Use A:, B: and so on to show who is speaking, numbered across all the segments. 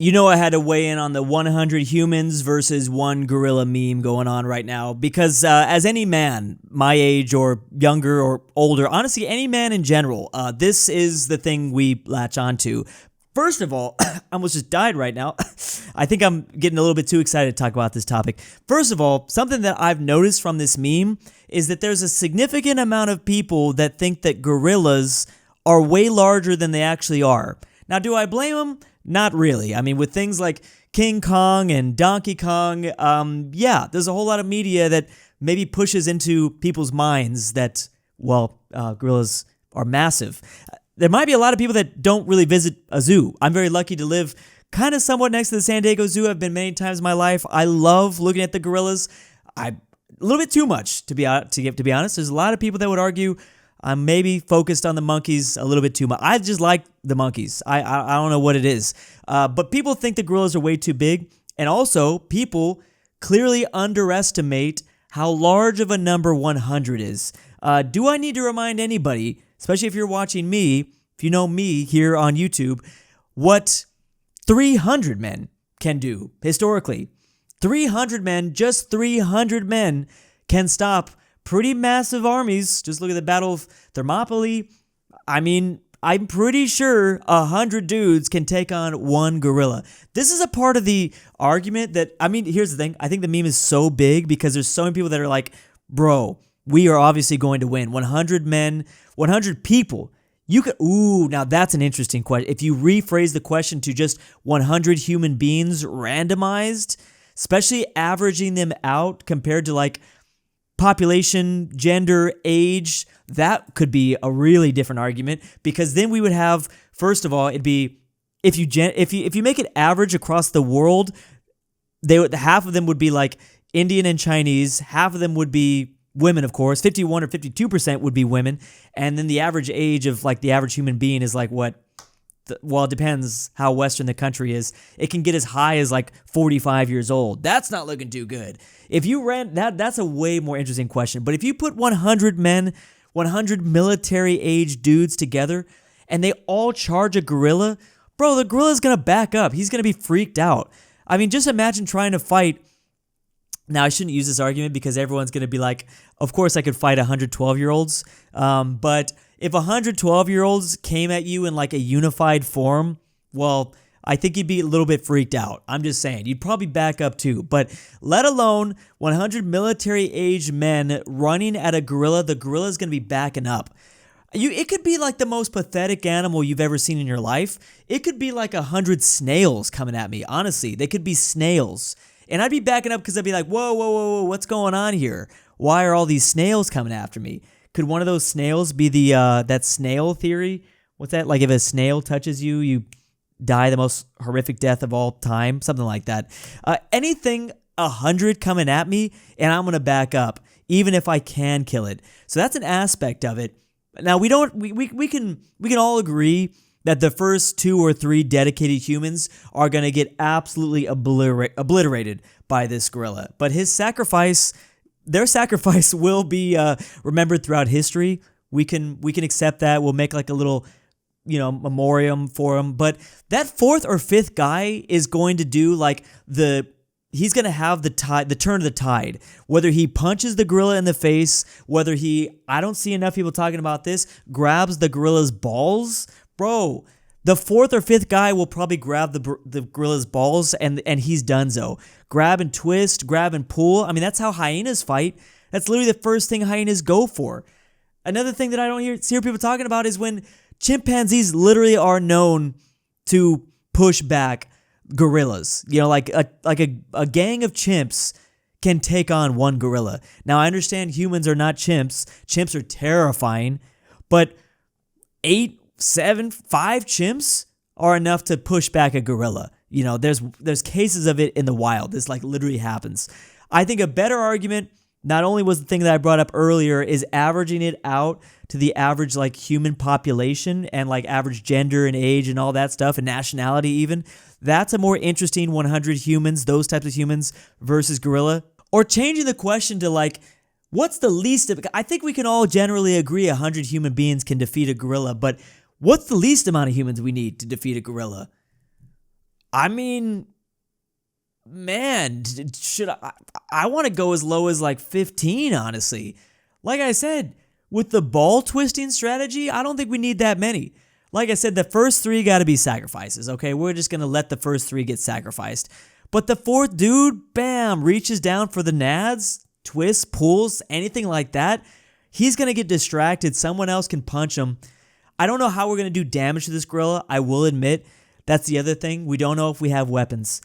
A: You know, I had to weigh in on the 100 humans versus one gorilla meme going on right now because, as any man my age or younger or older, honestly, any man in general, this is the thing we latch onto. First of all, I almost just died right now. I think I'm getting a little bit too excited to talk about this topic. First of all, something that I've noticed from this meme is that there's a significant amount of people that think that gorillas are way larger than they actually are. Now, do I blame them? Not really. I mean, with things like King Kong and Donkey Kong, yeah, there's a whole lot of media that maybe pushes into people's minds that, well, gorillas are massive. There might be a lot of people that don't really visit a zoo. I'm very lucky to live kind of somewhat next to the San Diego Zoo. I've been many times in my life. I love looking at the gorillas. A little bit too much, to be honest. There's a lot of people that would argue I'm maybe focused on the monkeys a little bit too much. I just like the monkeys. I don't know what it is. But people think the gorillas are way too big. And also, people clearly underestimate how large of a number 100 is. Do I need to remind anybody, especially if you're watching me, if you know me here on YouTube, what 300 men can do historically? 300 men, just 300 men can stop pretty massive armies. Just look at the Battle of Thermopylae. I mean, I'm pretty sure 100 dudes can take on one gorilla. This is a part of the argument that, I mean, here's the thing. I think the meme is so big because there's so many people that are like, bro, we are obviously going to win. 100 men, 100 people. You could, now that's an interesting question. If you rephrase the question to just 100 human beings randomized, especially averaging them out compared to like population, gender, age, that could be a really different argument because then we would have, first of all, it'd be if you make it average across the world, half of them would be like Indian and Chinese, half of them would be women, of course, 51 or 52% would be women, and then the average age of like the average human being is like what? Well, it depends how Western the country is. It can get as high as like 45 years old. That's not looking too good. If you ran that's a way more interesting question. But if you put 100 men, 100 military age dudes together, and they all charge a gorilla, bro, the gorilla's gonna back up. He's gonna be freaked out. I mean, just imagine trying to fight. Now, I shouldn't use this argument because everyone's gonna be like, of course I could fight 112-year-olds, but if 112-year-olds came at you in like a unified form, well, I think you'd be a little bit freaked out. I'm just saying. You'd probably back up too. But let alone 100 military-age men running at a gorilla, the gorilla's going to be backing up. It could be like the most pathetic animal you've ever seen in your life. It could be like 100 snails coming at me. Honestly, they could be snails. And I'd be backing up because I'd be like, whoa, what's going on here? Why are all these snails coming after me? Could one of those snails be the that snail theory? What's that? Like if a snail touches you, you die the most horrific death of all time? Something like that. Anything 100 coming at me, and I'm going to back up, even if I can kill it. So that's an aspect of it. Now, we can all agree that the first 2 or 3 dedicated humans are going to get absolutely obliterated by this gorilla. But their sacrifice will be remembered throughout history. We can accept that. We'll make like a little, memoriam for him. But that 4th or 5th guy is going to do like he's going to have the turn of the tide. Whether he punches the gorilla in the face, whether I don't see enough people talking about this, grabs the gorilla's balls. Bro, the 4th or 5th guy will probably grab the gorilla's balls and he's donezo. Grab and twist, grab and pull. I mean, that's how hyenas fight. That's literally the first thing hyenas go for. Another thing that I don't hear people talking about is when chimpanzees literally are known to push back gorillas. Like a gang of chimps can take on one gorilla. Now, I understand humans are not chimps. Chimps are terrifying, but 8, 7, 5 chimps are enough to push back a gorilla. There's cases of it in the wild. This like literally happens. I think a better argument, not only was the thing that I brought up earlier, is averaging it out to the average like human population and like average gender and age and all that stuff and nationality even. That's a more interesting 100 humans, those types of humans versus gorilla. Or changing the question to like, what's the least of, I think we can all generally agree 100 human beings can defeat a gorilla, but what's the least amount of humans we need to defeat a gorilla? I mean, man, should I want to go as low as like 15, honestly. Like I said, with the ball twisting strategy, I don't think we need that many. Like I said, the first three got to be sacrifices, okay? We're just going to let the first three get sacrificed. But the fourth dude, bam, reaches down for the nads, twists, pulls, anything like that. He's going to get distracted. Someone else can punch him. I don't know how we're going to do damage to this gorilla. I will admit, that's the other thing. We don't know if we have weapons.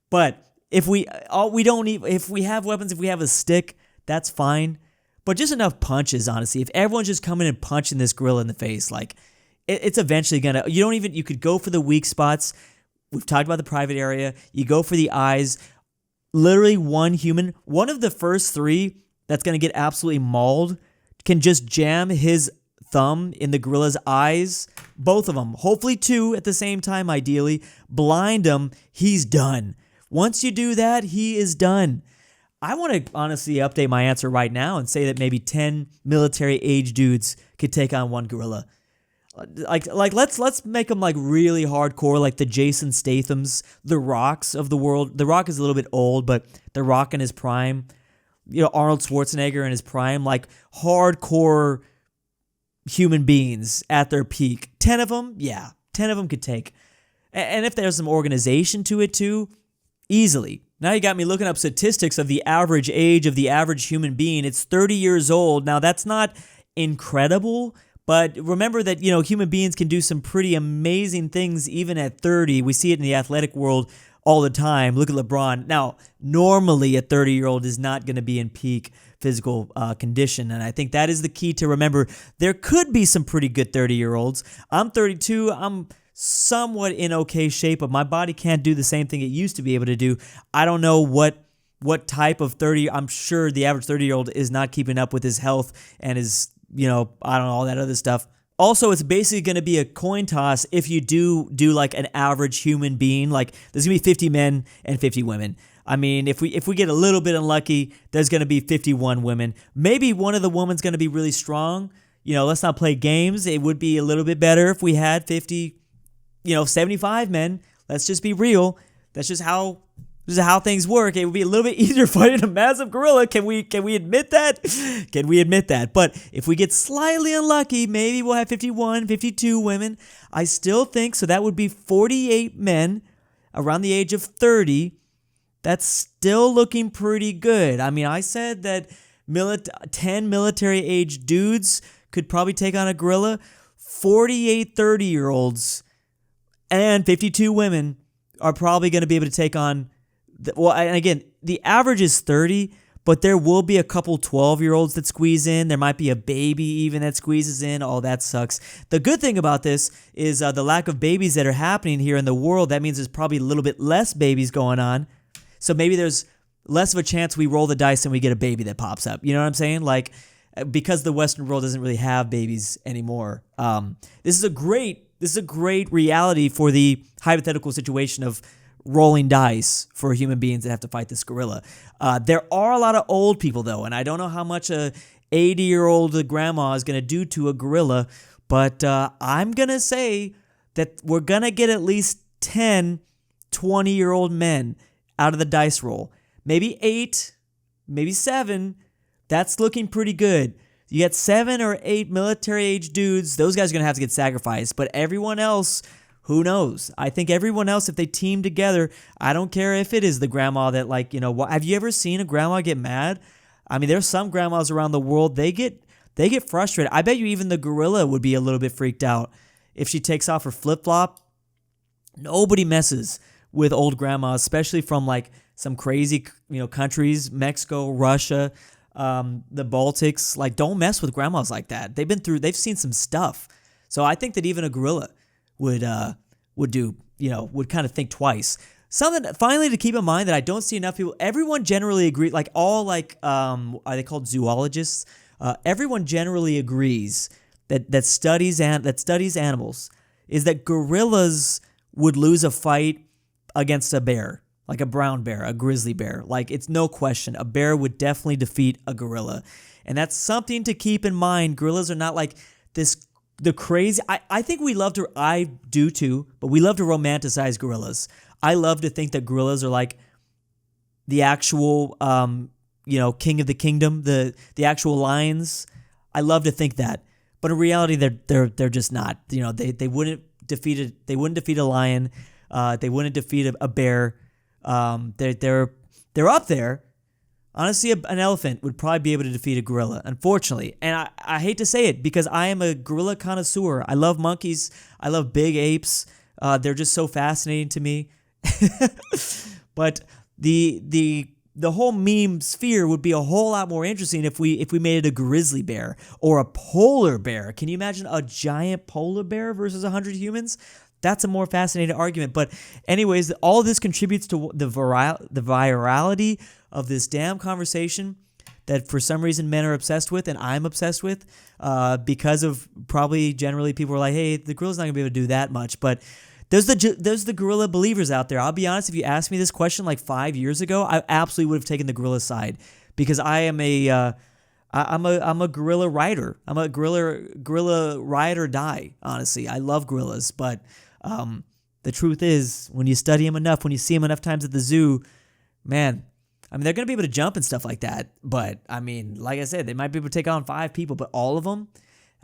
A: But if we have weapons, if we have a stick, that's fine. But just enough punches, honestly. If everyone's just coming and punching this gorilla in the face, like, it's eventually gonna. You could go for the weak spots. We've talked about the private area. You go for the eyes. Literally one of the first three that's gonna get absolutely mauled can just jam his thumb in the gorilla's eyes. Both of them. Hopefully two at the same time, ideally. Blind him. He's done. Once you do that, he is done. I want to honestly update my answer right now and say that maybe 10 military-age dudes could take on one gorilla. Like let's make them like really hardcore, like the Jason Stathams, the Rocks of the world. The Rock is a little bit old, but the Rock in his prime, Arnold Schwarzenegger in his prime, like hardcore human beings at their peak. 10 of them, yeah, 10 of them could take. And if there's some organization to it too, easily. Now you got me looking up statistics of the average age of the average human being. It's 30 years old. Now that's not incredible, but remember that, human beings can do some pretty amazing things even at 30. We see it in the athletic world all the time. Look at LeBron. Now, normally a 30-year-old is not going to be in peak physical condition, and I think that is the key to remember. There could be some pretty good 30-year-olds. I'm 32. I'm somewhat in okay shape, but my body can't do the same thing it used to be able to do. I don't know what type of 30. I'm sure the average 30-year-old is not keeping up with his health and his, I don't know, all that other stuff. Also, it's basically going to be a coin toss if you do like an average human being. Like, there's going to be 50 men and 50 women. I mean, if we get a little bit unlucky, there's going to be 51 women. Maybe one of the women's going to be really strong. Let's not play games. It would be a little bit better if we had 50, 75 men. Let's just be real. That's just how things work. It would be a little bit easier fighting a massive gorilla. Can we admit that? Can we admit that? But if we get slightly unlucky, maybe we'll have 51, 52 women. I still think, so that would be 48 men around the age of 30. That's still looking pretty good. I mean, I said that 10 military-age dudes could probably take on a gorilla. 48 30-year-olds and 52 women are probably going to be able to take on. And again, the average is 30, but there will be a couple 12-year-olds that squeeze in. There might be a baby even that squeezes in. Oh, that sucks. The good thing about this is the lack of babies that are happening here in the world. That means there's probably a little bit less babies going on. So maybe there's less of a chance we roll the dice and we get a baby that pops up. You know what I'm saying? Like, because the Western world doesn't really have babies anymore. This is a great reality for the hypothetical situation of rolling dice for human beings that have to fight this gorilla. There are a lot of old people, though, and I don't know how much a 80-year-old grandma is going to do to a gorilla, but I'm going to say that we're going to get at least 10 20-year-old men out of the dice roll. Maybe 8, maybe 7. That's looking pretty good. You get 7 or 8 military-age dudes. Those guys are going to have to get sacrificed, but everyone else, who knows? I think everyone else, if they team together, I don't care if it is the grandma that, have you ever seen a grandma get mad? I mean, there's some grandmas around the world, they get frustrated. I bet you even the gorilla would be a little bit freaked out if she takes off her flip-flop. Nobody messes with old grandmas, especially from some crazy, countries, Mexico, Russia, the Baltics. Don't mess with grandmas like that. They've seen some stuff. So I think that even a gorilla would kind of think twice. Something finally to keep in mind that I don't see enough people. Everyone generally agree. Are they called zoologists? Everyone generally agrees that studies animals is that gorillas would lose a fight against a bear, like a brown bear, a grizzly bear. It's no question. A bear would definitely defeat a gorilla. And that's something to keep in mind. Gorillas are not the crazy. I think I do too, but we love to romanticize gorillas. I love to think that gorillas are like the actual, king of the kingdom, the actual lions. I love to think that, but in reality, they're just not. They wouldn't defeat a lion. They wouldn't defeat a bear. They're up there. Honestly, an elephant would probably be able to defeat a gorilla, unfortunately. And I hate to say it because I am a gorilla connoisseur. I love monkeys. I love big apes. They're just so fascinating to me. But the whole meme sphere would be a whole lot more interesting if we made it a grizzly bear or a polar bear. Can you imagine a giant polar bear versus 100 humans? That's a more fascinating argument. But anyways, all of this contributes to the virality of this damn conversation that for some reason men are obsessed with and I'm obsessed with because of probably generally people are like, hey, the gorilla's not going to be able to do that much. But there's the gorilla believers out there. I'll be honest, if you asked me this question like 5 years ago, I absolutely would have taken the gorilla side because I am I'm a gorilla rider. I'm a gorilla ride or die, honestly. I love gorillas, but the truth is, when you study them enough, when you see them enough times at the zoo, man, I mean, they're going to be able to jump and stuff like that. But, I mean, like I said, they might be able to take on 5 people, but all of them,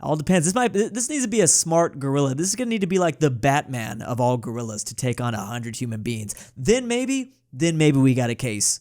A: all depends. This needs to be a smart gorilla. This is going to need to be like the Batman of all gorillas to take on 100 human beings. Then maybe we got a case.